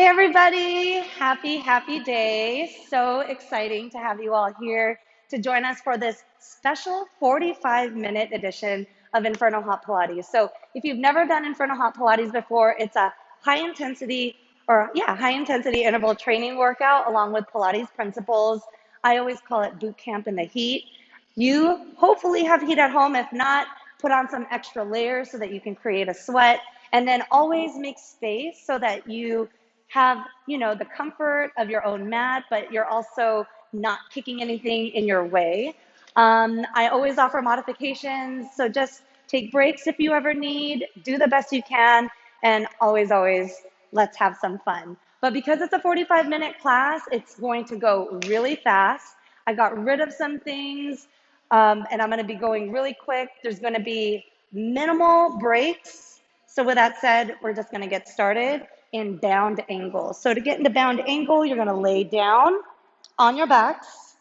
Hey everybody, happy day. So exciting to have you all here to join us for this special 45-minute edition of Inferno Hot Pilates. So if you've never done Inferno Hot Pilates before, it's a high intensity interval training workout along with Pilates principles. I always call it boot camp in the heat. You hopefully have heat at home. If not, put on some extra layers so that you can create a sweat, and then always make space so that you have, the comfort of your own mat, but you're also not kicking anything in your way. I always offer modifications, so just take breaks if you ever need, do the best you can, and always, let's have some fun. But because it's a 45-minute class, it's going to go really fast. I got rid of some things, and I'm going to be going really quick. There's going to be minimal breaks. So with that said, we're just going to get started in bound angle. So to get into bound angle, you're going to lay down on your backs,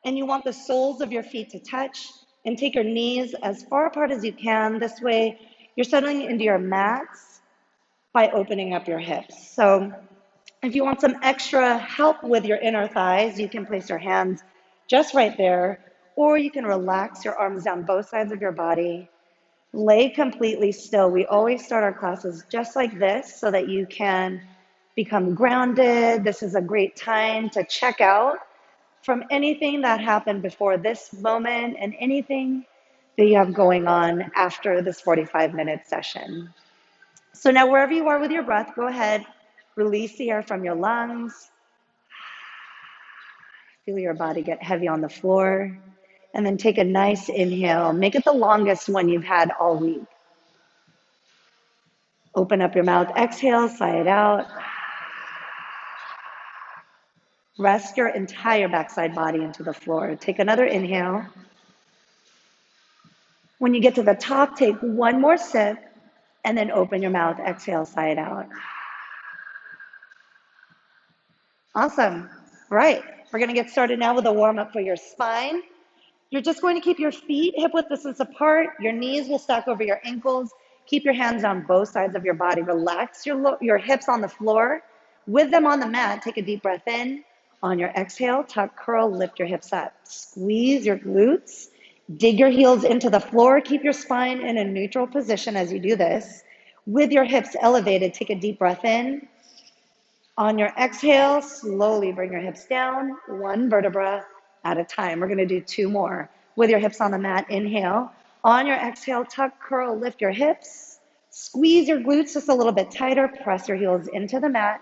and you want the soles of your feet to touch, and take your knees as far apart as you can. This way, you're settling into your mats by opening up your hips. So if you want some extra help with your inner thighs, you can place your hands just right there, or you can relax your arms down both sides of your body. Lay completely still. We always start our classes just like this so that you can become grounded. This is a great time to check out from anything that happened before this moment and anything that you have going on after this 45-minute session. So now wherever you are with your breath, go ahead, release the air from your lungs. Feel your body get heavy on the floor. And then take a nice inhale. Make it the longest one you've had all week. Open up your mouth, exhale, sigh it out. Rest your entire backside body into the floor. Take another inhale. When you get to the top, take one more sip, and then open your mouth, exhale, sigh it out. Awesome. All right, we're gonna get started now with a warm up for your spine. You're just going to keep your feet hip width distance apart. Your knees will stack over your ankles. Keep your hands on both sides of your body. Relax your hips on the floor. With them on the mat, take a deep breath in. On your exhale, tuck, curl, lift your hips up. Squeeze your glutes. Dig your heels into the floor. Keep your spine in a neutral position as you do this. With your hips elevated, take a deep breath in. On your exhale, slowly bring your hips down, one vertebra at a time. We're gonna do two more. With your hips on the mat, inhale. On your exhale, tuck, curl, lift your hips. Squeeze your glutes just a little bit tighter. Press your heels into the mat.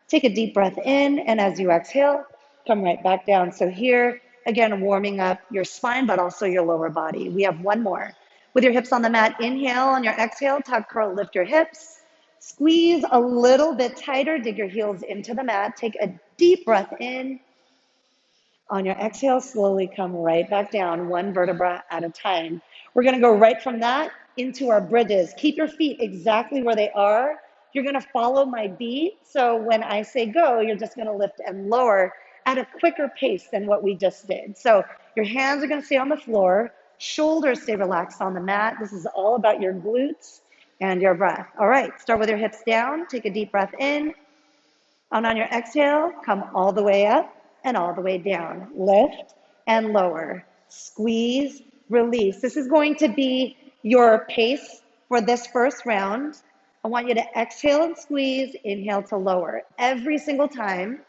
Take a deep breath in, and as you exhale, come right back down. So here, again, warming up your spine, but also your lower body. We have one more. With your hips on the mat, inhale. On your exhale, tuck, curl, lift your hips. Squeeze a little bit tighter, dig your heels into the mat. Take a deep breath in. On your exhale, slowly come right back down, one vertebra at a time. We're gonna go right from that into our bridges. Keep your feet exactly where they are. You're gonna follow my beat. So when I say go, you're just gonna lift and lower at a quicker pace than what we just did. So your hands are gonna stay on the floor, shoulders stay relaxed on the mat. This is all about your glutes and your breath. All right, start with your hips down. Take a deep breath in. And on your exhale, come all the way up and all the way down. Lift and lower. Squeeze, release. This is going to be your pace for this first round. I want you to exhale and squeeze, inhale to lower. Every single time,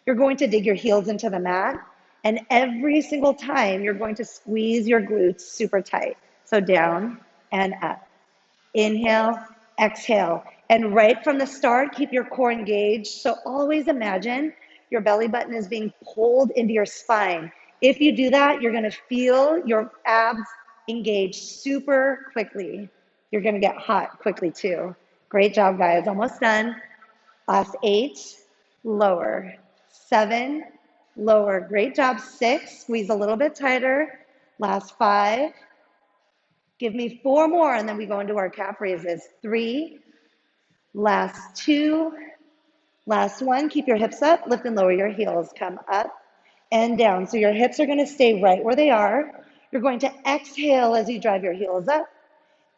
you're going to dig your heels into the mat, and every single time, you're going to squeeze your glutes super tight. So down and up. Inhale, exhale. And right from the start, keep your core engaged. So always imagine your belly button is being pulled into your spine. If you do that, you're gonna feel your abs engage super quickly. You're gonna get hot quickly too. Great job, guys, almost done. Last 8, lower. 7, lower. Great job, 6, squeeze a little bit tighter. Last 5, give me 4 more, and then we go into our calf raises. 3, last 2, last 1. Keep your hips up, lift and lower your heels. Come up and down. So your hips are going to stay right where they are. You're going to exhale as you drive your heels up.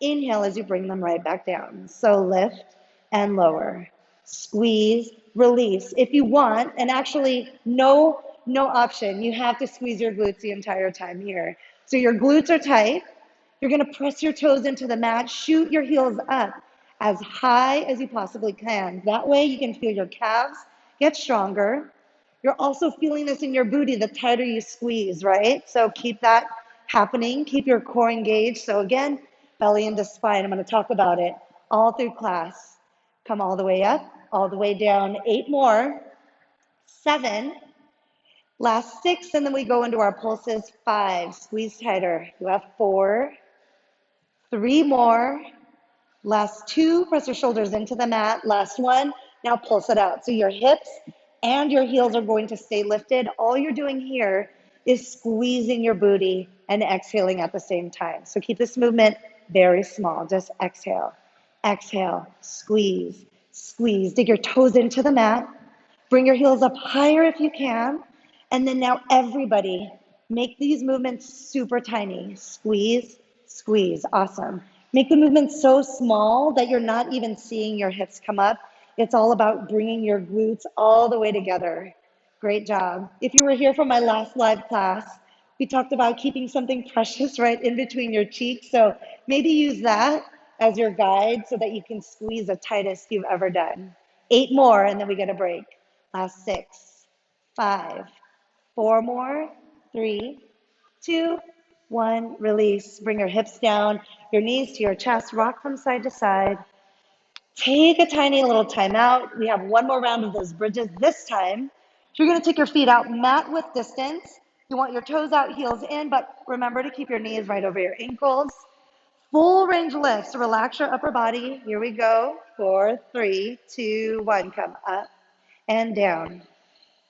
Inhale as you bring them right back down. So lift and lower. Squeeze, release. If you want, and actually no option, you have to squeeze your glutes the entire time here. So your glutes are tight. You're gonna press your toes into the mat, shoot your heels up as high as you possibly can. That way you can feel your calves get stronger. You're also feeling this in your booty the tighter you squeeze, right? So keep that happening. Keep your core engaged. So again, belly into spine. I'm going to talk about it all through class. Come all the way up, all the way down. 8 more. 7. Last 6, and then we go into our pulses. 5. Squeeze tighter. You have 4. 3 more. Last 2, press your shoulders into the mat. Last 1, now pulse it out. So your hips and your heels are going to stay lifted. All you're doing here is squeezing your booty and exhaling at the same time. So keep this movement very small. Just exhale, exhale, squeeze, squeeze. Dig your toes into the mat. Bring your heels up higher if you can. And then now everybody, make these movements super tiny. Squeeze, squeeze. Awesome. Make the movement so small that you're not even seeing your hips come up. It's all about bringing your glutes all the way together. Great job. If you were here for my last live class, we talked about keeping something precious right in between your cheeks. So maybe use that as your guide so that you can squeeze the tightest you've ever done. 8 more, and then we get a break. Last 6, 5, 4 more, 3, 2, 1, release. Bring your hips down, your knees to your chest, rock from side to side. Take a tiny little time out. We have one more round of those bridges. This time, you're gonna take your feet out mat width distance. You want your toes out, heels in, but remember to keep your knees right over your ankles. Full range lifts, relax your upper body. Here we go. 4, 3, 2, 1, come up and down.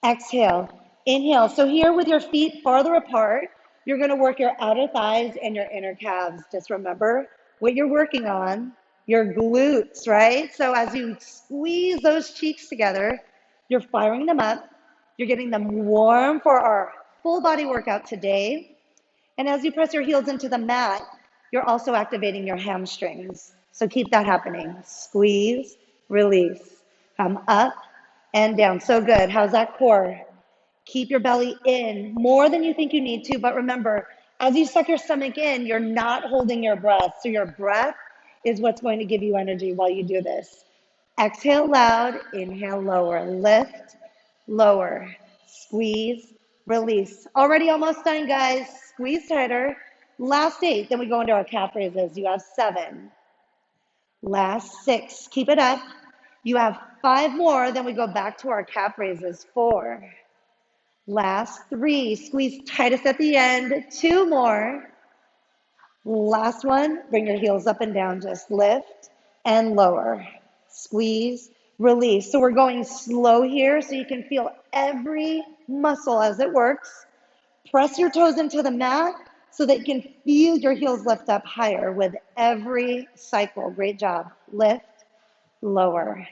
Exhale, inhale. So here with your feet farther apart, you're gonna work your outer thighs and your inner calves. Just remember what you're working on, your glutes, right? So as you squeeze those cheeks together, you're firing them up. You're getting them warm for our full body workout today. And as you press your heels into the mat, you're also activating your hamstrings. So keep that happening. Squeeze, release, come up and down. So good. How's that core? Keep your belly in more than you think you need to. But remember, as you suck your stomach in, you're not holding your breath. So your breath is what's going to give you energy while you do this. Exhale loud, inhale lower, lift, lower, squeeze, release. Already almost done, guys. Squeeze tighter. Last 8, then we go into our calf raises. You have 7. Last 6, keep it up. You have 5 more, then we go back to our calf raises. 4. Last 3, squeeze tightest at the end. 2 more. Last one, bring your heels up and down, just lift and lower. Squeeze, release. So we're going slow here so you can feel every muscle as it works. Press your toes into the mat so that you can feel your heels lift up higher with every cycle. Great job. Lift, lower.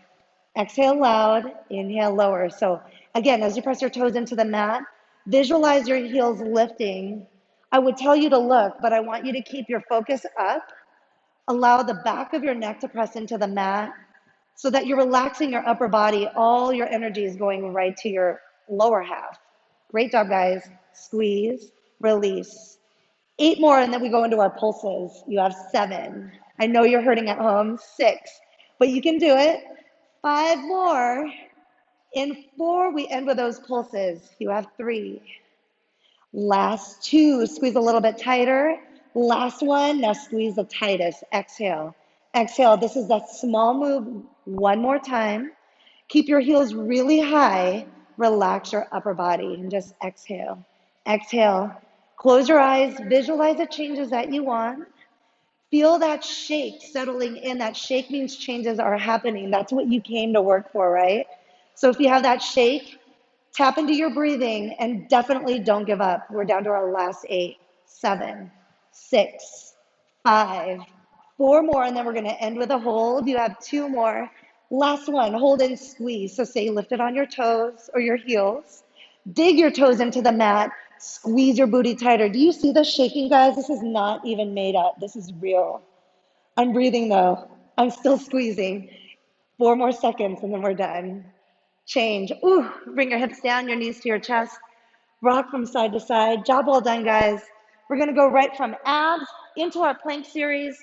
Exhale loud, inhale lower. So again, as you press your toes into the mat, visualize your heels lifting. I would tell you to look, but I want you to keep your focus up. Allow the back of your neck to press into the mat so that you're relaxing your upper body. All your energy is going right to your lower half. Great job, guys. Squeeze, release. 8 more, and then we go into our pulses. You have 7. I know you're hurting at home. 6, but you can do it. 5 more. In 4, we end with those pulses. You have 3. Last 2, squeeze a little bit tighter. Last one, now squeeze the tightest. Exhale. Exhale. This is that small move. One more time. Keep your heels really high. Relax your upper body and just exhale. Exhale. Close your eyes. Visualize the changes that you want. Feel that shake settling in. That shake means changes are happening. That's what you came to work for, right? So if you have that shake, tap into your breathing and definitely don't give up. We're down to our last 8, 7, 6, 5, 4 more, and then we're gonna end with a hold. You have 2 more. Last one, hold and squeeze. So stay lifted on your toes or your heels. Dig your toes into the mat. Squeeze your booty tighter. Do you see the shaking, guys? This is not even made up. This is real. I'm breathing though. I'm still squeezing. 4 more seconds and then we're done. change. Ooh, bring your hips down, your knees to your chest. Rock from side to side. Job well done, guys. We're gonna go right from abs into our plank series.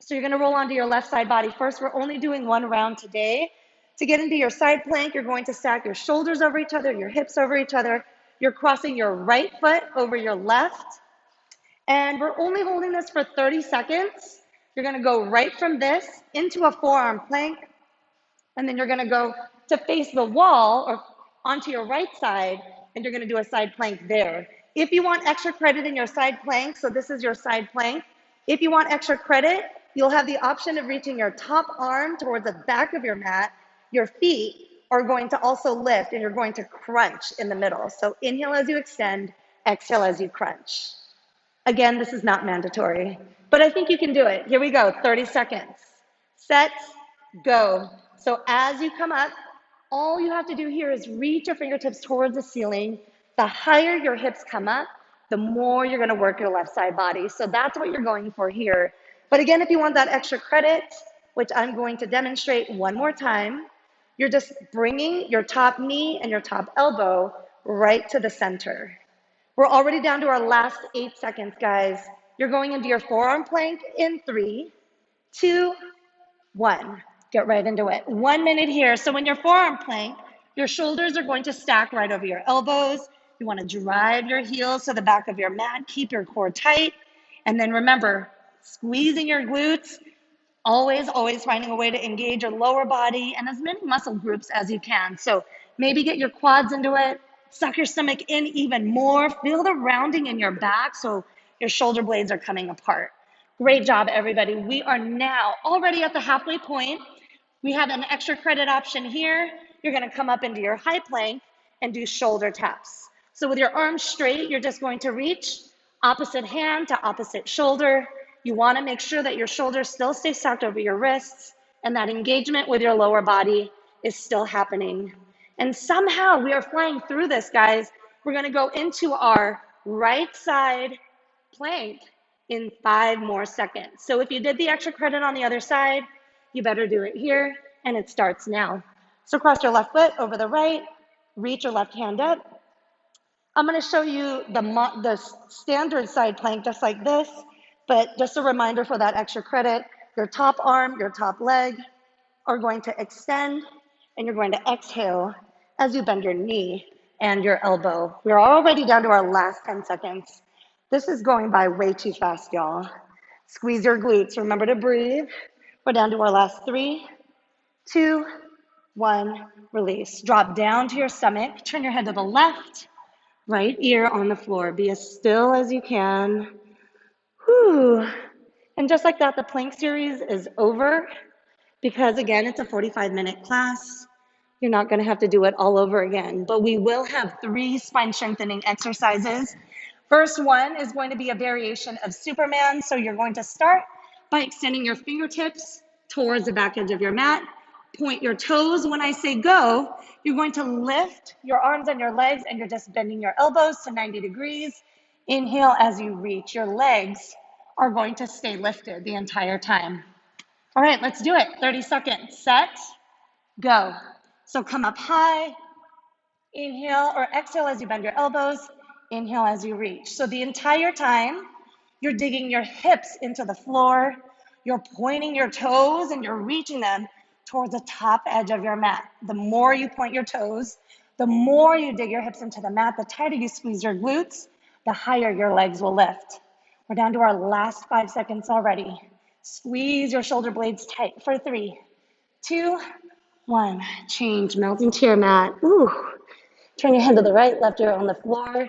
So you're gonna roll onto your left side body first. We're only doing one round today. To get into your side plank, you're going to stack your shoulders over each other, your hips over each other. You're crossing your right foot over your left. And we're only holding this for 30 seconds. You're gonna go right from this into a forearm plank, and then you're gonna go to face the wall or onto your right side, and you're gonna do a side plank there. If you want extra credit in your side plank, so this is your side plank, if you want extra credit, you'll have the option of reaching your top arm towards the back of your mat. Your feet are going to also lift, and you're going to crunch in the middle. So inhale as you extend, exhale as you crunch. Again, this is not mandatory, but I think you can do it. Here we go, 30 seconds. Set, go. So as you come up, all you have to do here is reach your fingertips towards the ceiling. The higher your hips come up, the more you're gonna work your left side body. So that's what you're going for here. But again, if you want that extra credit, which I'm going to demonstrate one more time, you're just bringing your top knee and your top elbow right to the center. We're already down to our last 8 seconds, guys. You're going into your forearm plank in 3, 2, 1. Get right into it. 1 minute here. So when your forearm plank, your shoulders are going to stack right over your elbows. You want to drive your heels to the back of your mat. Keep your core tight. And then remember, squeezing your glutes, always finding a way to engage your lower body and as many muscle groups as you can. So maybe get your quads into it, suck your stomach in even more, feel the rounding in your back so your shoulder blades are coming apart. Great job, everybody. We are now already at the halfway point. We have an extra credit option here. You're gonna come up into your high plank and do shoulder taps. So with your arms straight, you're just going to reach opposite hand to opposite shoulder. You wanna make sure that your shoulders still stay stacked over your wrists and that engagement with your lower body is still happening. And somehow we are flying through this, guys. We're gonna go into our right side plank in 5 more seconds. So if you did the extra credit on the other side, you better do it here, and it starts now. So cross your left foot over the right, reach your left hand up. I'm gonna show you the standard side plank just like this, but just a reminder for that extra credit, your top arm, your top leg are going to extend, and you're going to exhale as you bend your knee and your elbow. We're already down to our last 10 seconds. This is going by way too fast, y'all. Squeeze your glutes. Remember to breathe. We're down to our last 3, 2, 1. Release. Drop down to your stomach. Turn your head to the left. Right ear on the floor. Be as still as you can. Whew. And just like that, the plank series is over because, again, it's a 45-minute class. You're not going to have to do it all over again, but we will have 3 spine strengthening exercises. First one is going to be a variation of Superman. So you're going to start by extending your fingertips towards the back edge of your mat. Point your toes. When I say go, you're going to lift your arms and your legs, and you're just bending your elbows to 90 degrees. Inhale as you reach. Your legs are going to stay lifted the entire time. All right, let's do it. 30 seconds. Set, go. So come up high, inhale or exhale as you bend your elbows, inhale as you reach. So the entire time, you're digging your hips into the floor, you're pointing your toes and you're reaching them towards the top edge of your mat. The more you point your toes, the more you dig your hips into the mat, the tighter you squeeze your glutes, the higher your legs will lift. We're down to our last 5 seconds already. Squeeze your shoulder blades tight for 3, 2, 1. Change, melt into your mat. Ooh. Turn your head to the right, left ear on the floor.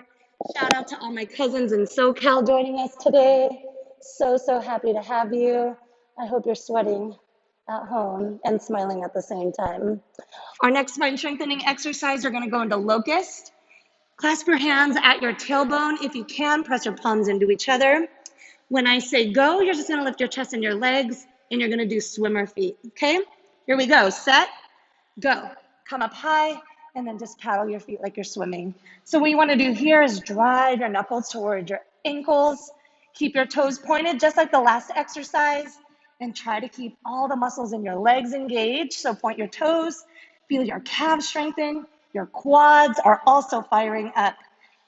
Shout out to all my cousins in SoCal joining us today. So happy to have you. I hope you're sweating at home and smiling at the same time. Our next spine strengthening exercise, you're gonna go into locust. Clasp your hands at your tailbone. If you can, press your palms into each other. When I say go, you're just gonna lift your chest and your legs, and you're gonna do swimmer feet, okay? Here we go, set, go. Come up high, and then just paddle your feet like you're swimming. So what you wanna do here is drive your knuckles towards your ankles, keep your toes pointed just like the last exercise, and try to keep all the muscles in your legs engaged. So point your toes, Feel your calves strengthen. Your quads are also firing up.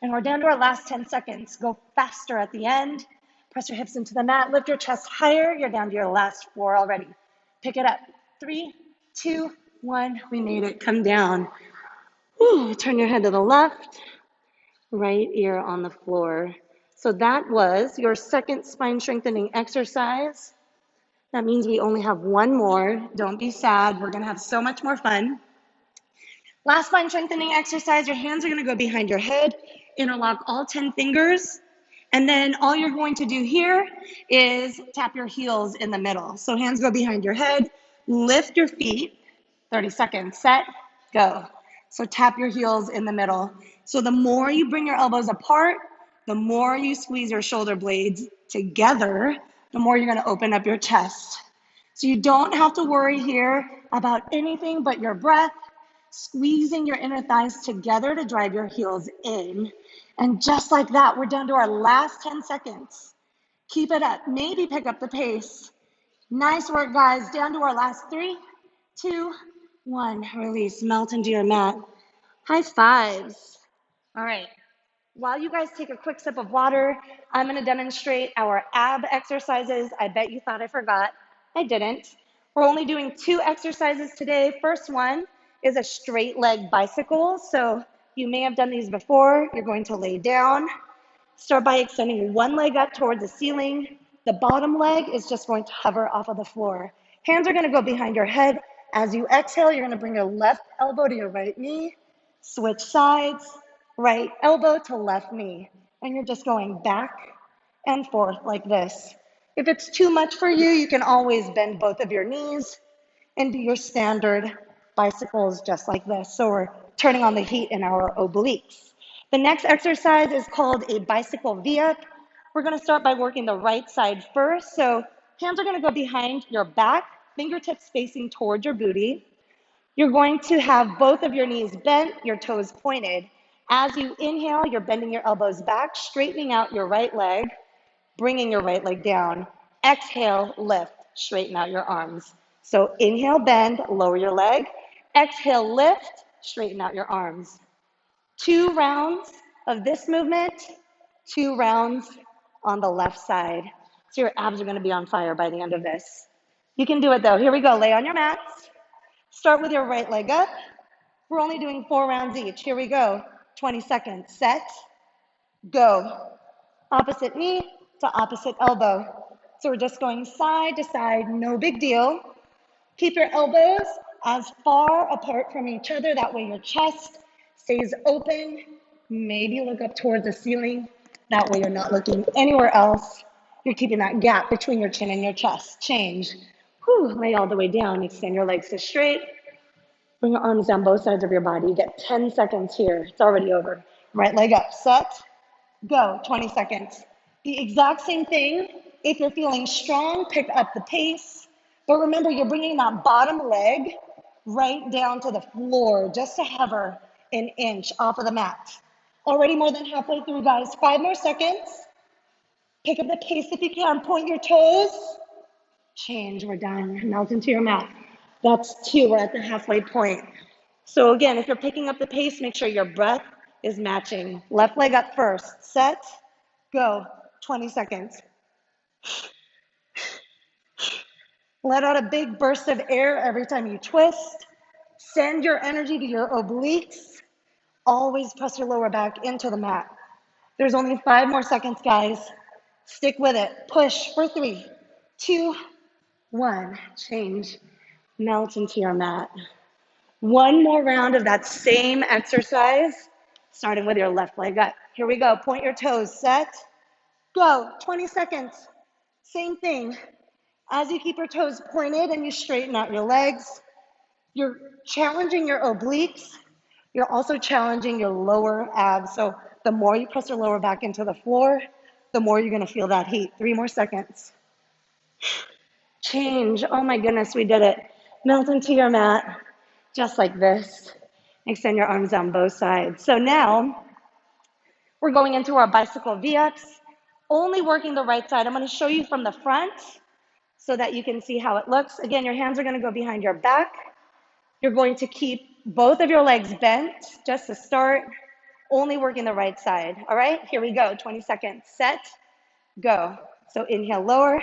And we're down to our last 10 seconds. Go faster at the end. Press your hips into the mat. Lift your chest higher. You're down to your last 4 already. Pick it up. 3, 2, 1. We made it. Come down. Whew. Turn your head to the left. Right ear on the floor. So that was your second spine strengthening exercise. That means we only have one more. Don't be sad. We're going to have so much more fun. Last spine strengthening exercise. Your hands are going to go behind your head. Interlock all 10 fingers. And then all you're going to do here is tap your heels in the middle. So hands go behind your head. Lift your feet. 30 seconds. Set. Go. So tap your heels in the middle. So the more you bring your elbows apart, the more you squeeze your shoulder blades together, the more you're going to open up your chest. So you don't have to worry here about anything but your breath, squeezing your inner thighs together to drive your heels in. And just like that, we're down to our last 10 seconds. Keep it up. Maybe pick up the pace. Nice work, guys. Down to our last 3, 2, 1. Release. Melt into your mat. High fives. All right. While you guys take a quick sip of water, I'm going to demonstrate our ab exercises. I bet you thought I forgot. I didn't. We're only doing 2 exercises today. First one is a straight leg bicycle. So you may have done these before. You're going to lay down. Start by extending one leg up towards the ceiling. The bottom leg is just going to hover off of the floor. Hands are going to go behind your head. As you exhale, you're going to bring your left elbow to your right knee. Switch sides. Right elbow to left knee. And you're just going back and forth like this. If it's too much for you, you can always bend both of your knees and do your standard bicycles just like this. So we're turning on the heat in our obliques. The next exercise is called a bicycle V-up. We're going to start by working the right side first. So hands are going to go behind your back, fingertips facing towards your booty. You're going to have both of your knees bent, your toes pointed. As you inhale, you're bending your elbows back, straightening out your right leg, bringing your right leg down. Exhale, lift, straighten out your arms. So inhale, bend, lower your leg. Exhale, lift, straighten out your arms. 2 rounds of this movement, 2 rounds on the left side. So your abs are going to be on fire by the end of this. You can do it though. Here we go. Lay on your mats. Start with your right leg up. We're only doing 4 rounds each. Here we go. 20 seconds. Set. Go. Opposite knee to opposite elbow. So we're just going side to side. No big deal. Keep your elbows as far apart from each other. That way your chest stays open. Maybe look up towards the ceiling. That way you're not looking anywhere else. You're keeping that gap between your chin and your chest. Change. Whew, lay all the way down. Extend your legs to straight. Bring your arms down both sides of your body. You get 10 seconds here. It's already over. Right leg up. Set. Go. 20 seconds. The exact same thing. If you're feeling strong, pick up the pace. But remember, you're bringing that bottom leg right down to the floor just to hover an inch off of the mat. Already more than halfway through, guys. 5 more seconds. Pick up the pace if you can. Point your toes. Change. We're done. Melt into your mat. That's 2. We're at the halfway point. So again, if you're picking up the pace, make sure your breath is matching. Left leg up first. Set. Go. 20 seconds. Let out a big burst of air every time you twist. Send your energy to your obliques. Always press your lower back into the mat. There's only 5 more seconds, guys. Stick with it. Push for 3, 2, 1. Change. Melt into your mat. 1 more round of that same exercise, starting with your left leg up. Here we go. Point your toes. Set. Go. 20 seconds. Same thing. As you keep your toes pointed and you straighten out your legs, you're challenging your obliques. You're also challenging your lower abs. So the more you press your lower back into the floor, the more you're going to feel that heat. 3 more seconds. Change. Oh my goodness, we did it. Melt into your mat, just like this. Extend your arms down both sides. So now we're going into our bicycle V-ups, only working the right side. I'm going to show you from the front so that you can see how it looks. Again, your hands are going to go behind your back. You're going to keep both of your legs bent just to start, only working the right side. All right, here we go. 20 seconds. Set, go. So inhale, lower,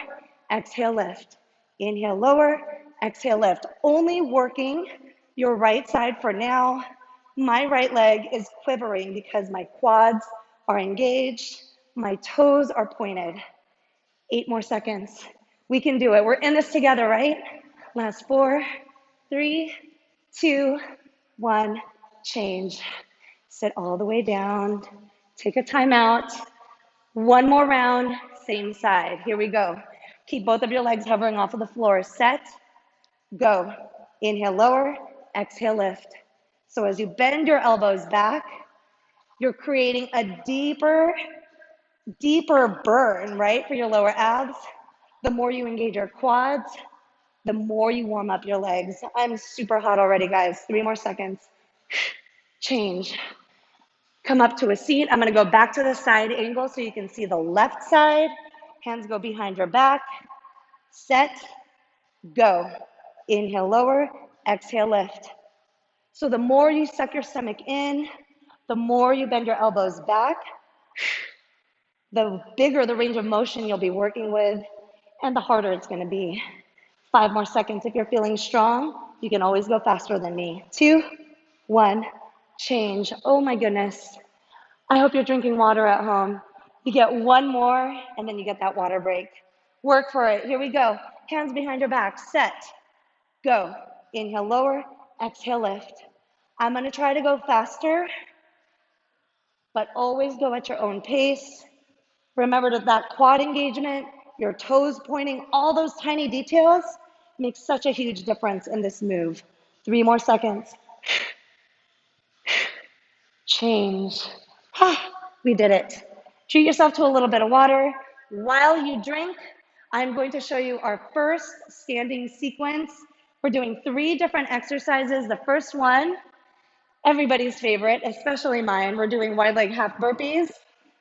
exhale, lift. Inhale, lower, exhale, lift. Only working your right side for now. My right leg is quivering because my quads are engaged. My toes are pointed. 8 more seconds. We can do it. We're in this together, right? Last 4, 3, 2, 1. Change. Sit all the way down. Take a time out. One more round, same side. Here we go. Keep both of your legs hovering off of the floor. Set, go. Inhale, lower, exhale, lift. So as you bend your elbows back, you're creating a deeper burn, right, for your lower abs. The more you engage your quads, the more you warm up your legs. I'm super hot already, guys. 3 more seconds. Change. Come up to a seat. I'm going to go back to the side angle so you can see the left side. Hands go behind your back. Set, go. Inhale, lower, exhale, lift. So the more you suck your stomach in, the more you bend your elbows back, the bigger the range of motion you'll be working with, and the harder it's going to be. 5 more seconds. If you're feeling strong, you can always go faster than me. 2, 1, change. Oh my goodness. I hope you're drinking water at home. You get one more, and then you get that water break. Work for it. Here we go. Hands behind your back. Set. Go. Inhale, lower. Exhale, lift. I'm going to try to go faster, but always go at your own pace. Remember that quad engagement, your toes pointing, all those tiny details make such a huge difference in this move. 3 more seconds. Change. We did it. Treat yourself to a little bit of water. While you drink, I'm going to show you our first standing sequence. We're doing 3 different exercises. The first one, everybody's favorite, especially mine. We're doing wide leg half burpees.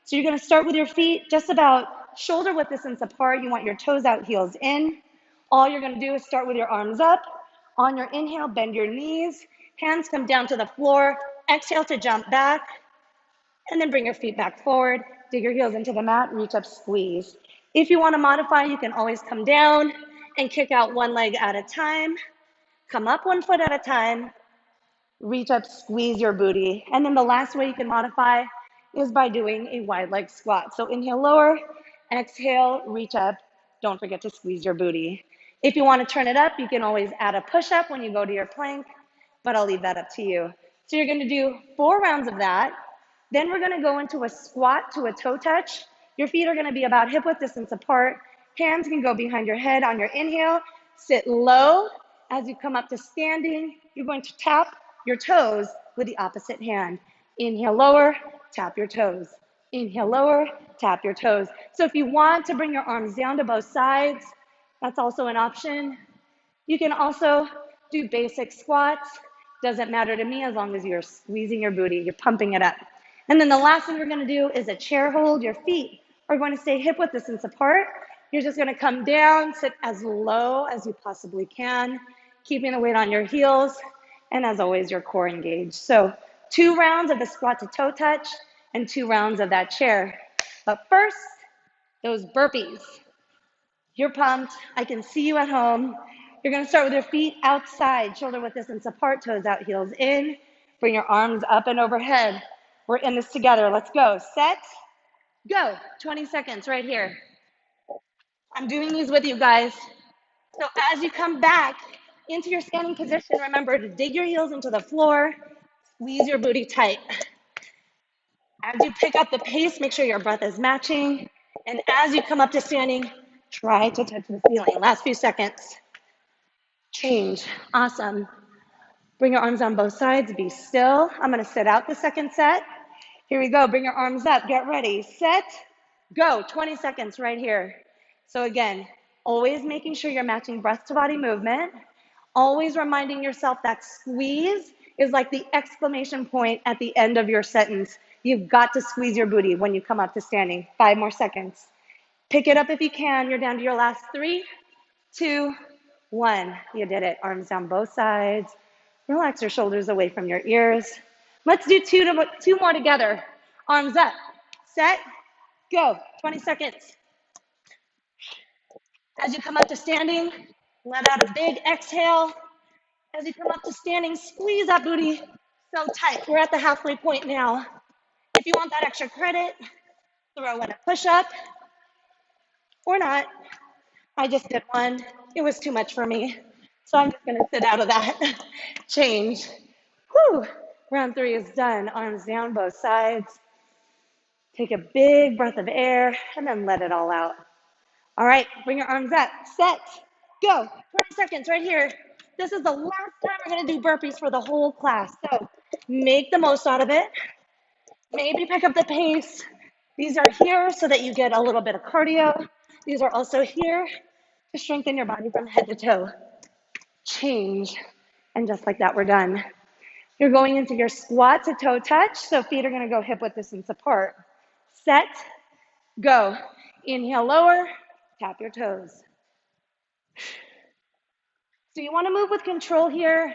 So you're going to start with your feet just about shoulder width distance apart. You want your toes out, heels in. All you're going to do is start with your arms up. On your inhale, bend your knees. Hands come down to the floor. Exhale to jump back. And then bring your feet back forward. Dig your heels into the mat. Reach up, squeeze. If you want to modify, you can always come down and kick out one leg at a time. Come up 1 foot at a time. Reach up, squeeze your booty. And then the last way you can modify is by doing a wide leg squat. So inhale, lower, exhale, reach up. Don't forget to squeeze your booty. If you want to turn it up, you can always add a push-up when you go to your plank, but I'll leave that up to you. So you're going to do 4 rounds of that. Then we're going to go into a squat to a toe touch. Your feet are going to be about hip width distance apart. Hands can go behind your head on your inhale. Sit low. As you come up to standing, you're going to tap your toes with the opposite hand. Inhale, lower, tap your toes. Inhale, lower, tap your toes. So if you want to bring your arms down to both sides, that's also an option. You can also do basic squats. Doesn't matter to me as long as you're squeezing your booty, you're pumping it up. And then the last thing we're going to do is a chair hold. Your feet are going to stay hip width distance apart. You're just going to come down, sit as low as you possibly can, keeping the weight on your heels, and as always, your core engaged. So 2 rounds of the squat to toe touch and 2 rounds of that chair. But first, those burpees. You're pumped. I can see you at home. You're going to start with your feet outside, shoulder width distance apart, toes out, heels in. Bring your arms up and overhead. We're in this together. Let's go. Set, go. 20 seconds right here. I'm doing these with you guys. So as you come back into your standing position, remember to dig your heels into the floor, squeeze your booty tight. As you pick up the pace, make sure your breath is matching. And as you come up to standing, try to touch the ceiling. Last few seconds. Change. Awesome. Bring your arms on both sides. Be still. I'm going to sit out the second set. Here we go. Bring your arms up. Get ready. Set. Go. 20 seconds right here. So again, always making sure you're matching breath to body movement. Always reminding yourself that squeeze is like the exclamation point at the end of your sentence. You've got to squeeze your booty when you come up to standing. 5 more seconds. Pick it up if you can. You're down to your last 3, 2, 1. You did it. Arms down both sides. Relax your shoulders away from your ears. Let's do two more together. Arms up, set, go. 20 seconds. As you come up to standing, let out a big exhale. As you come up to standing, squeeze that booty so tight. We're at the halfway point now. If you want that extra credit, throw in a push-up or not. I just did one. It was too much for me. So I'm just gonna sit out of that. Change. Whew. Round 3 is done. Arms down, both sides. Take a big breath of air and then let it all out. All right, bring your arms up. Set, go. 20 seconds right here. This is the last time we're gonna do burpees for the whole class. So make the most out of it. Maybe pick up the pace. These are here so that you get a little bit of cardio. These are also here to strengthen your body from head to toe. Change. And just like that, we're done. You're going into your squat to toe touch. So feet are gonna go hip width distance apart. Set, go. Inhale, lower, tap your toes. So you wanna move with control here.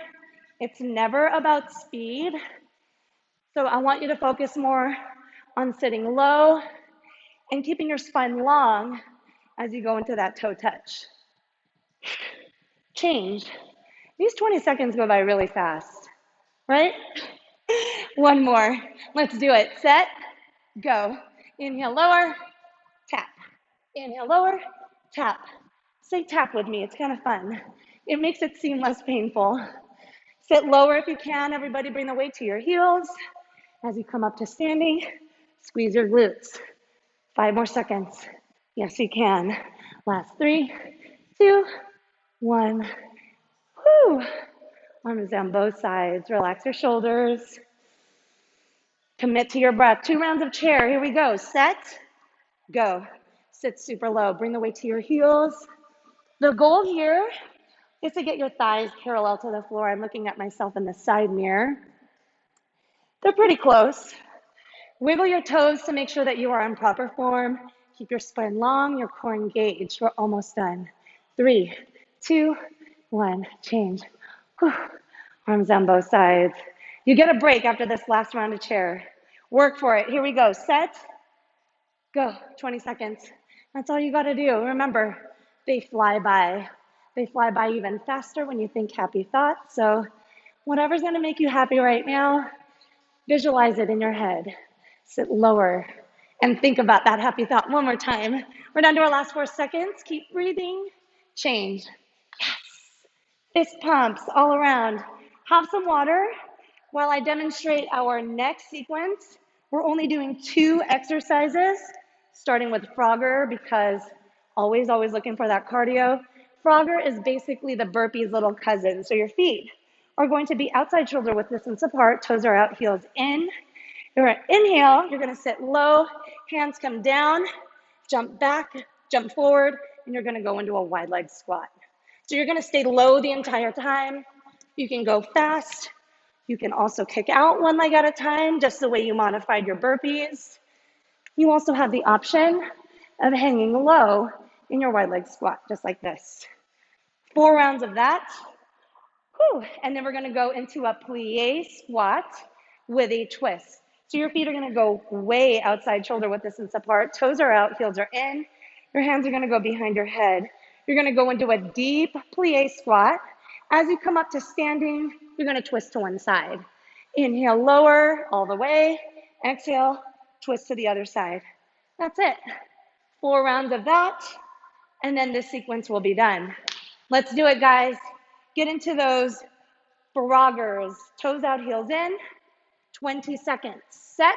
It's never about speed. So I want you to focus more on sitting low and keeping your spine long as you go into that toe touch. Change. These 20 seconds go by really fast, right? One more. Let's do it. Set, go. Inhale, lower, tap. Inhale, lower, tap. Say tap with me. It's kind of fun. It makes it seem less painful. Sit lower if you can. Everybody bring the weight to your heels. As you come up to standing, squeeze your glutes. 5 more seconds. Yes, you can. Last 3, 2, 1. Whew. Arms down both sides. Relax your shoulders. Commit to your breath. 2 rounds of chair. Here we go. Set, go. Sit super low. Bring the weight to your heels. The goal here is to get your thighs parallel to the floor. I'm looking at myself in the side mirror. They're pretty close. Wiggle your toes to make sure that you are in proper form. Keep your spine long, your core engaged. We're almost done. 3, 2, 1. Change. Whew. Arms down both sides. You get a break after this last round of chair. Work for it. Here we go. Set, go. 20 seconds. That's all you got to do. Remember, they fly by. They fly by even faster when you think happy thoughts. So whatever's going to make you happy right now, visualize it in your head. Sit lower and think about that happy thought one more time. We're down to our last 4 seconds. Keep breathing. Change. Yes. Fist pumps all around. Have some water. While I demonstrate our next sequence, we're only doing 2 exercises, starting with Frogger because always looking for that cardio. Frogger is basically the burpee's little cousin. So your feet are going to be outside shoulder width distance apart. Toes are out, heels in. You're going to inhale. You're going to sit low. Hands come down. Jump back, jump forward, and you're going to go into a wide leg squat. So you're going to stay low the entire time. You can go fast. You can also kick out one leg at a time, just the way you modified your burpees. You also have the option of hanging low in your wide leg squat, just like this. 4 rounds of that. Whew. And then we're going to go into a plie squat with a twist. So your feet are going to go way outside shoulder width distance apart. Toes are out, heels are in. Your hands are going to go behind your head. You're going to go into a deep plie squat. As you come up to standing, you're going to twist to one side. Inhale, lower all the way. Exhale, twist to the other side. That's it. 4 rounds of that, and then this sequence will be done. Let's do it, guys. Get into those Froggers. Toes out, heels in. 20 seconds. Set,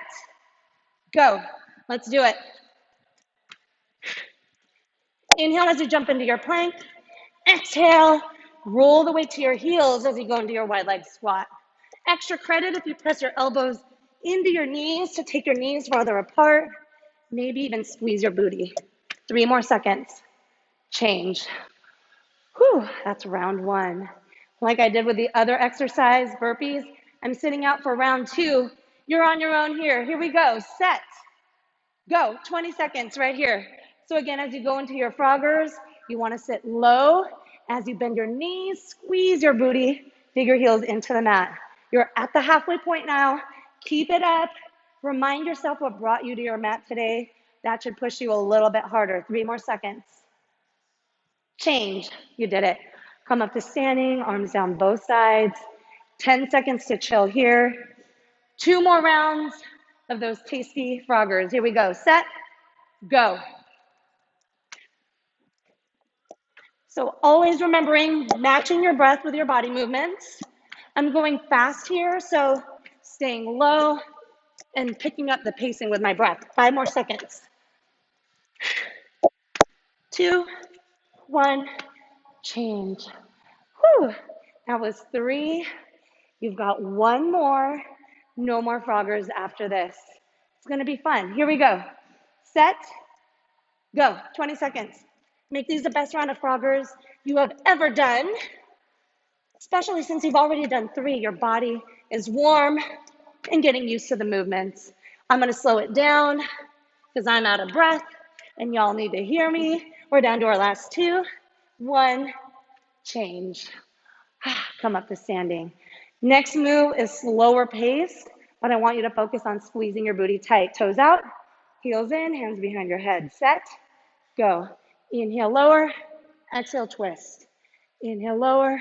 go. Let's do it. Inhale as you jump into your plank. Exhale, roll the weight to your heels as you go into your wide leg squat. Extra credit if you press your elbows into your knees to take your knees farther apart. Maybe even squeeze your booty. 3 more seconds. Change. Whew, that's round 1. Like I did with the other exercise, burpees, I'm sitting out for round 2. You're on your own here. Here we go. Set. Go. 20 seconds right here. So again, as you go into your Froggers, you want to sit low. As you bend your knees, squeeze your booty. dig your heels into the mat. You're at the halfway point now. Keep it up. Remind yourself what brought you to your mat today. That should push you a little bit harder. 3 more seconds. Change. You did it. Come up to standing, arms down both sides. 10 seconds to chill here. 2 more rounds of those tasty froggers. Here we go. Set, go. So always remembering matching your breath with your body movements. I'm going fast here, so staying low and picking up the pacing with my breath. 5 more seconds. 2, 1, change. Whew. That was 3. You've got 1 more. No more froggers after this. It's gonna be fun. Here we go. Set, go. 20 seconds. Make these the best round of froggers you have ever done, especially since you've already done 3. Your body is warm and getting used to the movements. I'm gonna slow it down because I'm out of breath and y'all need to hear me. We're down to our last 2. 1, change. Come up to standing. Next move is slower pace, but I want you to focus on squeezing your booty tight. Toes out, heels in, hands behind your head. Set, go. Inhale, lower, exhale, twist. Inhale, lower,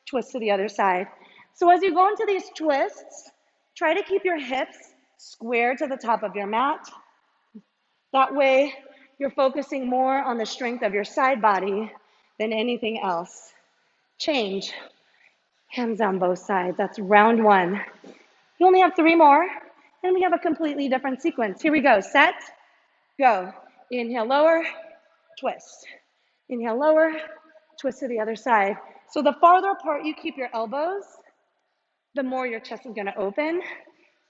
twist to the other side. So as you go into these twists, try to keep your hips square to the top of your mat. That way, you're focusing more on the strength of your side body than anything else. Change. Hands on both sides. That's round 1. You only have 3 more, and we have a completely different sequence. Here we go. Set, go. Inhale, lower, twist. Inhale, lower, twist to the other side. So the farther apart you keep your elbows, the more your chest is going to open.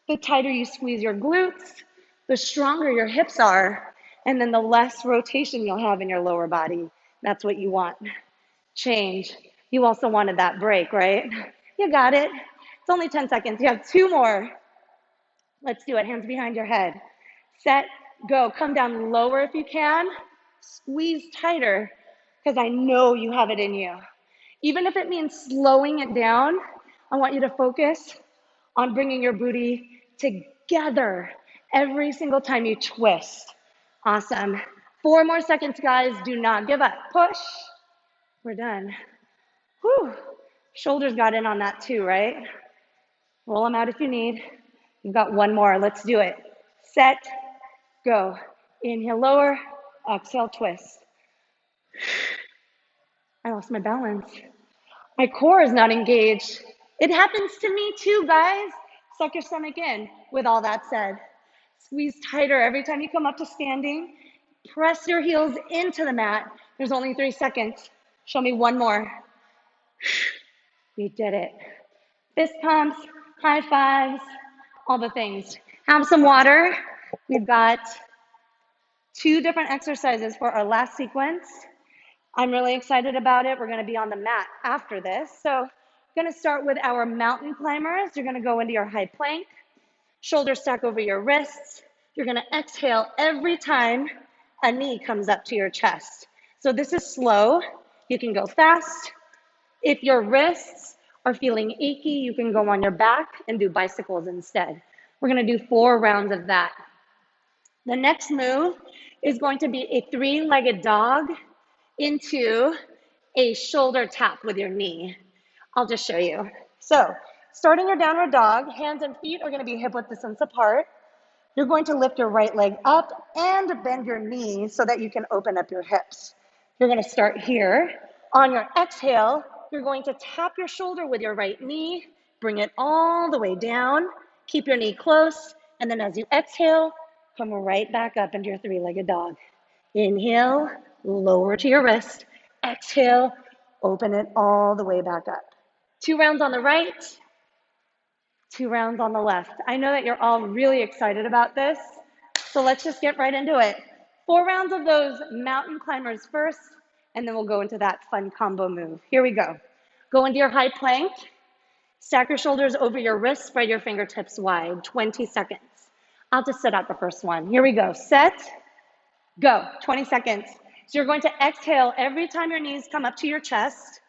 The tighter you squeeze your glutes, the stronger your hips are, and then the less rotation you'll have in your lower body. That's what you want. Change. You also wanted that break, right? You got it. It's only 10 seconds. You have 2 more. Let's do it. Hands behind your head. Set, go. Come down lower if you can. Squeeze tighter because I know you have it in you. Even if it means slowing it down, I want you to focus on bringing your booty together every single time you twist. Awesome. 4 more seconds, guys. Do not give up. Push. We're done. Whew. Shoulders got in on that too, right? Roll them out if you need. You've got 1 more. Let's do it. Set, go. Inhale, lower. Exhale, twist. I lost my balance. My core is not engaged. It happens to me too, guys. Suck your stomach in. With all that said, squeeze tighter every time you come up to standing. Press your heels into the mat. There's only 3 seconds. Show me 1 more. You did it. Fist pumps, high fives, all the things. Have some water. We've got 2 different exercises for our last sequence. I'm really excited about it. We're going to be on the mat after this. So I'm going to start with our mountain climbers. You're going to go into your high plank. Shoulders stack over your wrists. You're going to exhale every time a knee comes up to your chest. So this is slow. You can go fast. If your wrists are feeling achy, you can go on your back and do bicycles instead. We're going to do 4 rounds of that. The next move is going to be a 3-legged dog into a shoulder tap with your knee. I'll just show you. So starting your downward dog, hands and feet are going to be hip width distance apart. You're going to lift your right leg up and bend your knee so that you can open up your hips. You're going to start here. On your exhale, you're going to tap your shoulder with your right knee, bring it all the way down, keep your knee close, and then as you exhale, come right back up into your 3-legged dog. Inhale, lower to your wrist. Exhale, open it all the way back up. 2 rounds on the right, 2 rounds on the left. I know that you're all really excited about this, so let's just get right into it. 4 rounds of those mountain climbers first, and then we'll go into that fun combo move. Here we go. Go into your high plank. Stack your shoulders over your wrists, spread your fingertips wide. 20 seconds. I'll just set out the first one. Here we go. Set, go. 20 seconds. So you're going to exhale every time your knees come up to your chest.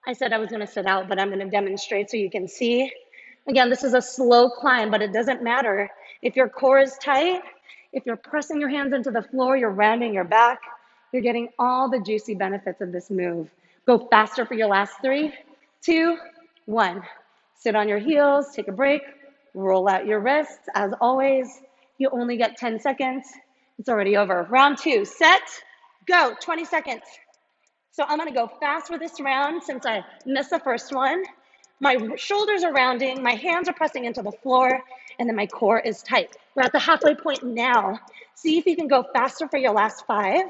I said I was gonna sit out, but I'm gonna demonstrate so you can see. Again, this is a slow climb, but it doesn't matter. If your core is tight, if you're pressing your hands into the floor, you're rounding your back, you're getting all the juicy benefits of this move. Go faster for your last 3, 2, 1. Sit on your heels, take a break, roll out your wrists. As always, you only get 10 seconds. It's already over. Round 2, set, go, 20 seconds. So I'm gonna go fast for this round since I missed the first one. My shoulders are rounding, my hands are pressing into the floor, and then my core is tight. We're at the halfway point now. See if you can go faster for your last 5,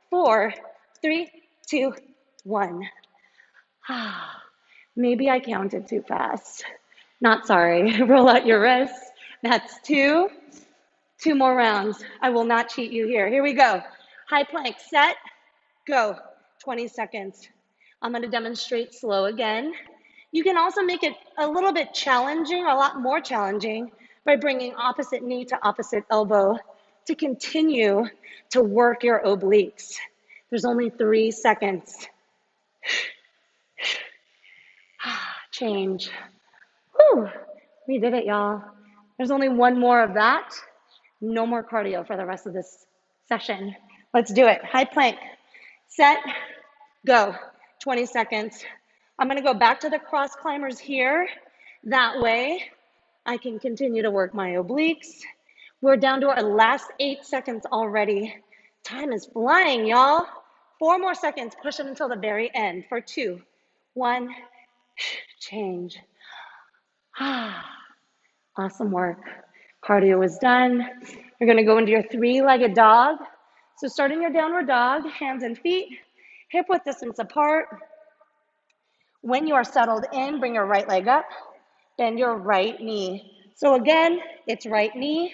4, 3, 2, 1. Maybe I counted too fast. Not sorry. Roll out your wrists. That's 2. 2 more rounds. I will not cheat you here. Here we go. High plank, set, go. 20 seconds. I'm going to demonstrate slow again. You can also make it a little bit challenging, a lot more challenging, by bringing opposite knee to opposite elbow to continue to work your obliques. There's only 3 seconds. Change. Whew. We did it, y'all. There's only 1 more of that. No more cardio for the rest of this session. Let's do it. High plank. Set. Go. 20 seconds. I'm going to go back to the cross climbers here. That way, I can continue to work my obliques. We're down to our last 8 seconds already. Time is flying, y'all. 4 more seconds. Push it until the very end for 2, 1. Change. Awesome work. Cardio is done. You're going to go into your 3-legged dog. So starting your downward dog, hands and feet, hip width distance apart. When you are settled in, bring your right leg up, bend your right knee. So again, it's right knee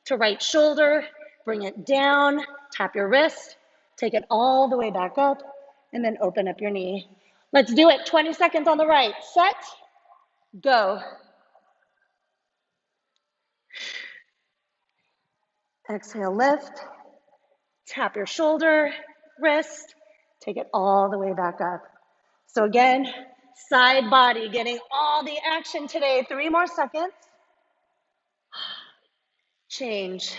to right shoulder, bring it down, tap your wrist, take it all the way back up, and then open up your knee. Let's do it. 20 seconds on the right. Set, go. Exhale, lift, tap your shoulder, wrist, take it all the way back up. So again, side body, getting all the action today. 3 more seconds. Change.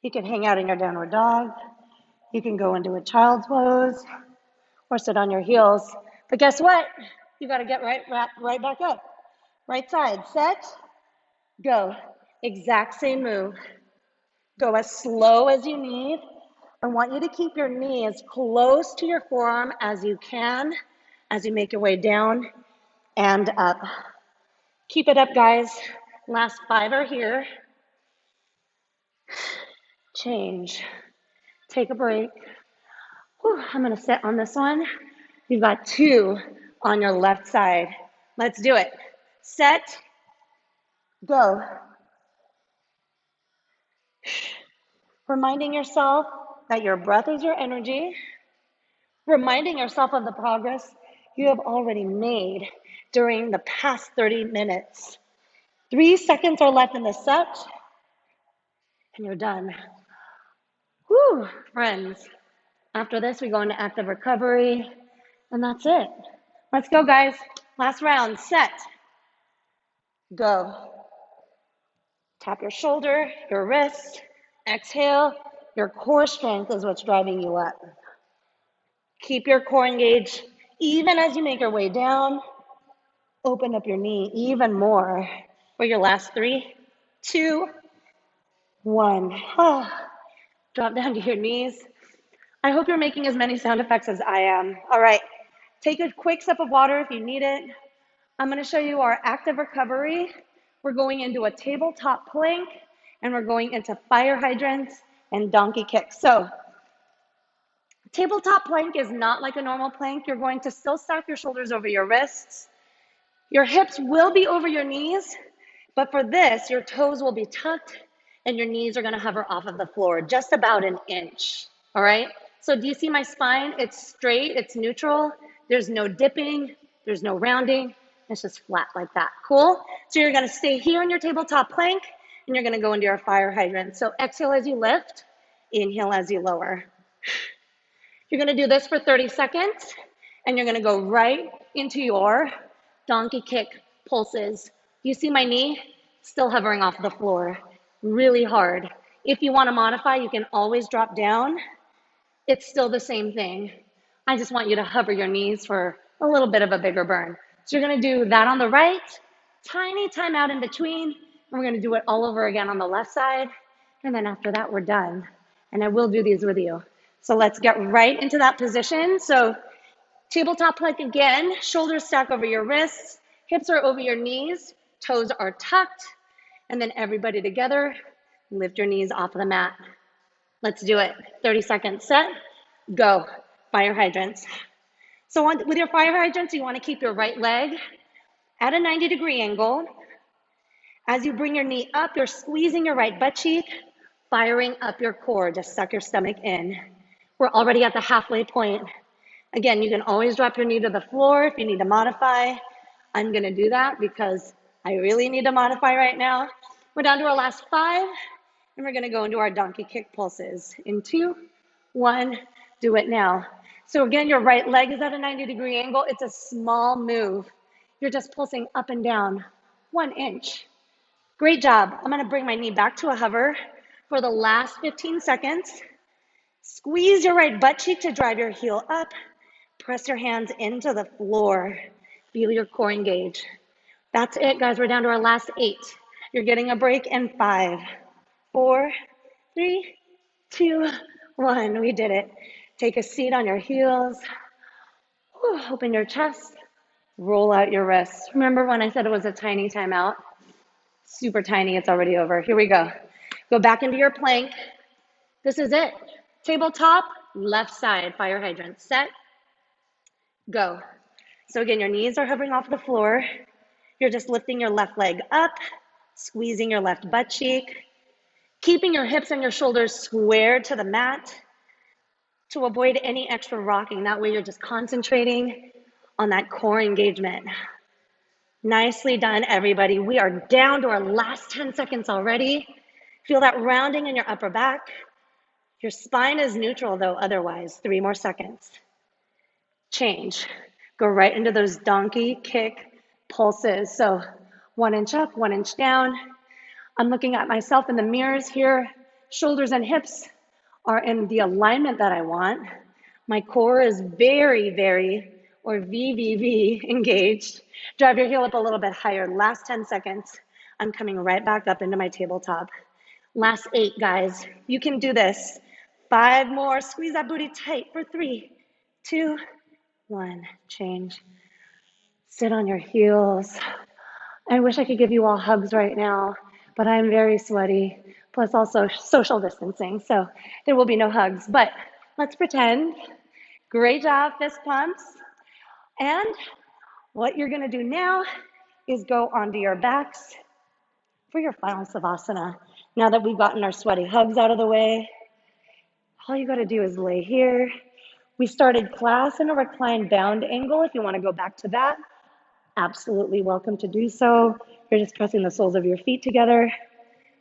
You can hang out in your downward dog. You can go into a child's pose or sit on your heels. But guess what? You got to get right back up. Right side, set, go. Exact same move. Go as slow as you need. I want you to keep your knee as close to your forearm as you can as you make your way down and up. Keep it up, guys. Last 5 are here. Change. Take a break. Whew, I'm going to sit on this one. You've got 2 on your left side. Let's do it. Set, go. Reminding yourself that your breath is your energy. Reminding yourself of the progress you have already made during the past 30 minutes. 3 seconds are left in the set, and you're done. Whew, friends. After this, we go into active recovery, and that's it. Let's go, guys. Last round. Set, go. Tap your shoulder, your wrist. Exhale. Your core strength is what's driving you up. Keep your core engaged even as you make your way down. Open up your knee even more for your last 3, 2, 1. Drop down to your knees. I hope you're making as many sound effects as I am. All right, take a quick sip of water if you need it. I'm going to show you our active recovery. We're going into a tabletop plank, and we're going into fire hydrants and donkey kicks. So tabletop plank is not like a normal plank. You're going to still stack your shoulders over your wrists. Your hips will be over your knees, but for this, your toes will be tucked and your knees are going to hover off of the floor, just about an inch. All right? So do you see my spine? It's straight, it's neutral. There's no dipping, there's no rounding. It's just flat like that. Cool? So you're going to stay here in your tabletop plank, and you're going to go into your fire hydrant. So exhale as you lift, inhale as you lower. You're going to do this for 30 seconds, and you're gonna go right into your donkey kick pulses. You see my knee still hovering off the floor, really hard. If you wanna modify, you can always drop down. It's still the same thing. I just want you to hover your knees for a little bit of a bigger burn. So you're gonna do that on the right, tiny time out in between, and we're gonna do it all over again on the left side. And then after that, we're done. And I will do these with you. So let's get right into that position. So tabletop plank again, shoulders stack over your wrists, hips are over your knees, toes are tucked, and then everybody together, lift your knees off of the mat. Let's do it. 30 seconds set, go. Fire hydrants. So with your fire hydrants, you want to keep your right leg at a 90-degree angle. As you bring your knee up, you're squeezing your right butt cheek, firing up your core. Just suck your stomach in. We're already at the halfway point. Again, you can always drop your knee to the floor if you need to modify. I'm gonna do that because I really need to modify right now. We're down to our last 5, and we're gonna go into our donkey kick pulses. In 2, 1, do it now. So again, your right leg is at a 90-degree angle. It's a small move. You're just pulsing up and down 1 inch. Great job. I'm gonna bring my knee back to a hover for the last 15 seconds. Squeeze your right butt cheek to drive your heel up. Press your hands into the floor. Feel your core engage. That's it, guys. We're down to our last 8. You're getting a break in 5, 4, 3, 2, 1. We did it. Take a seat on your heels. Open your chest. Roll out your wrists. Remember when I said it was a tiny timeout? Super tiny. It's already over. Here we go. Go back into your plank. This is it. Tabletop, left side, fire hydrant. Set, go. So again, your knees are hovering off the floor. You're just lifting your left leg up, squeezing your left butt cheek, keeping your hips and your shoulders squared to the mat to avoid any extra rocking. That way you're just concentrating on that core engagement. Nicely done, everybody. We are down to our last 10 seconds already. Feel that rounding in your upper back. Your spine is neutral though, otherwise. 3 more seconds. Change. Go right into those donkey kick pulses. So 1 inch up, 1 inch down. I'm looking at myself in the mirrors here. Shoulders and hips are in the alignment that I want. My core is very, or VVV engaged. Drive your heel up a little bit higher. Last 10 seconds. I'm coming right back up into my tabletop. Last 8, guys. You can do this. 5 more. Squeeze that booty tight for 3, 2, 1. Change. Sit on your heels. I wish I could give you all hugs right now, but I'm very sweaty, plus also social distancing, so there will be no hugs, but let's pretend. Great job, fist pumps. And what you're gonna do now is go onto your backs for your final Savasana. Now that we've gotten our sweaty hugs out of the way, all you gotta do is lay here. We started class in a reclined bound angle. If you wanna go back to that, absolutely welcome to do so. You're just pressing the soles of your feet together,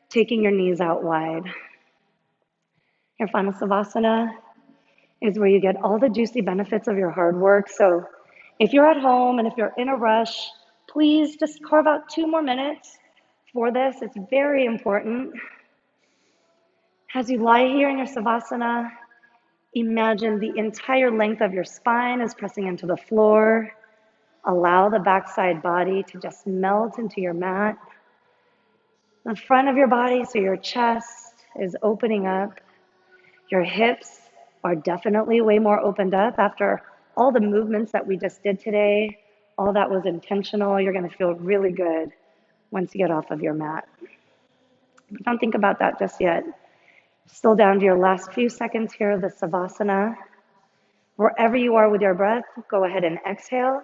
taking your knees out wide. Your final Savasana is where you get all the juicy benefits of your hard work. So if you're at home and if you're in a rush, please just carve out 2 more minutes for this. It's very important. As you lie here in your Savasana, imagine the entire length of your spine is pressing into the floor. Allow the backside body to just melt into your mat. The front of your body, so your chest is opening up. Your hips are definitely way more opened up after all the movements that we just did today. All that was intentional. You're going to feel really good once you get off of your mat. But don't think about that just yet. Still down to your last few seconds here of the Savasana. Wherever you are with your breath, go ahead and exhale.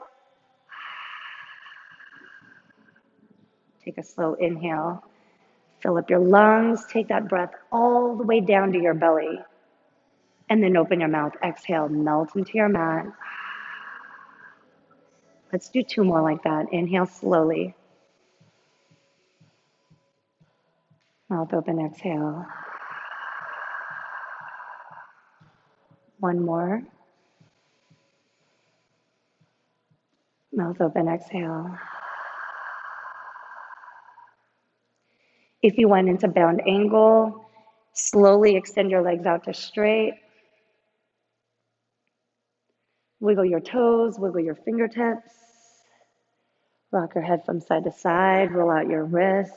Take a slow inhale. Fill up your lungs. Take that breath all the way down to your belly. And then open your mouth. Exhale, melt into your mat. Let's do 2 more like that. Inhale slowly. Mouth open, exhale. 1 more. Mouth open, exhale. If you went into bound angle, slowly extend your legs out to straight. Wiggle your toes, wiggle your fingertips. Rock your head from side to side, roll out your wrists.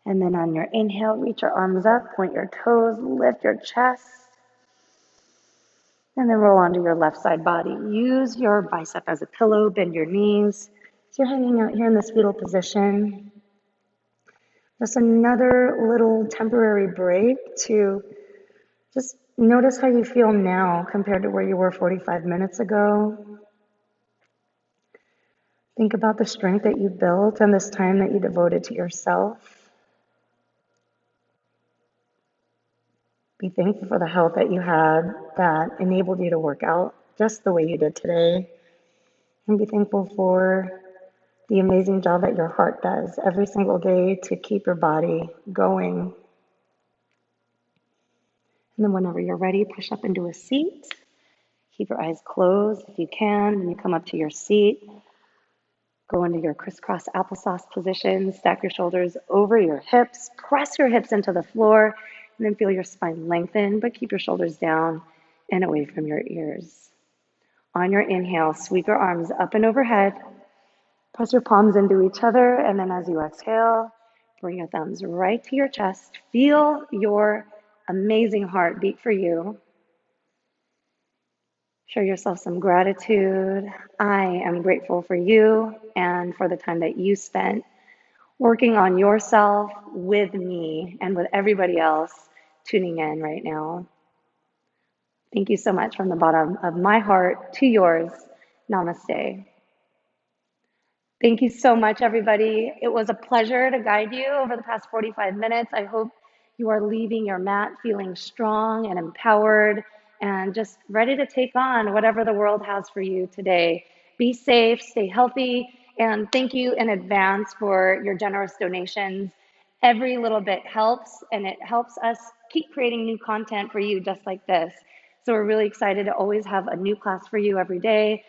And then on your inhale, reach your arms up, point your toes, lift your chest. And then roll onto your left side body. Use your bicep as a pillow, bend your knees. So you're hanging out here in this fetal position. Just another little temporary break to just notice how you feel now compared to where you were 45 minutes ago. Think about the strength that you built and this time that you devoted to yourself. Be thankful for the health that you had that enabled you to work out just the way you did today. And be thankful for the amazing job that your heart does every single day to keep your body going. And then whenever you're ready, push up into a seat. Keep your eyes closed if you can. When you come up to your seat, go into your crisscross applesauce position. Stack your shoulders over your hips. Press your hips into the floor. And then feel your spine lengthen, but keep your shoulders down and away from your ears. On your inhale, sweep your arms up and overhead. Press your palms into each other. And then as you exhale, bring your thumbs right to your chest. Feel your amazing heart beat for you. Show yourself some gratitude. I am grateful for you and for the time that you spent working on yourself with me and with everybody else tuning in right now. Thank you so much from the bottom of my heart to yours. Namaste. Thank you so much, everybody. It was a pleasure to guide you over the past 45 minutes. I hope you are leaving your mat feeling strong and empowered and just ready to take on whatever the world has for you today. Be safe, stay healthy, and thank you in advance for your generous donations. Every little bit helps, and it helps us keep creating new content for you just like this. So we're really excited to always have a new class for you every day.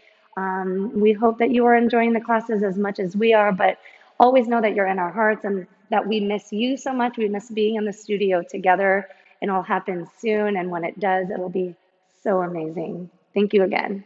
We hope that you are enjoying the classes as much as we are, but always know that you're in our hearts and that we miss you so much. We miss being in the studio together, and it'll happen soon. And when it does, it'll be so amazing. Thank you again.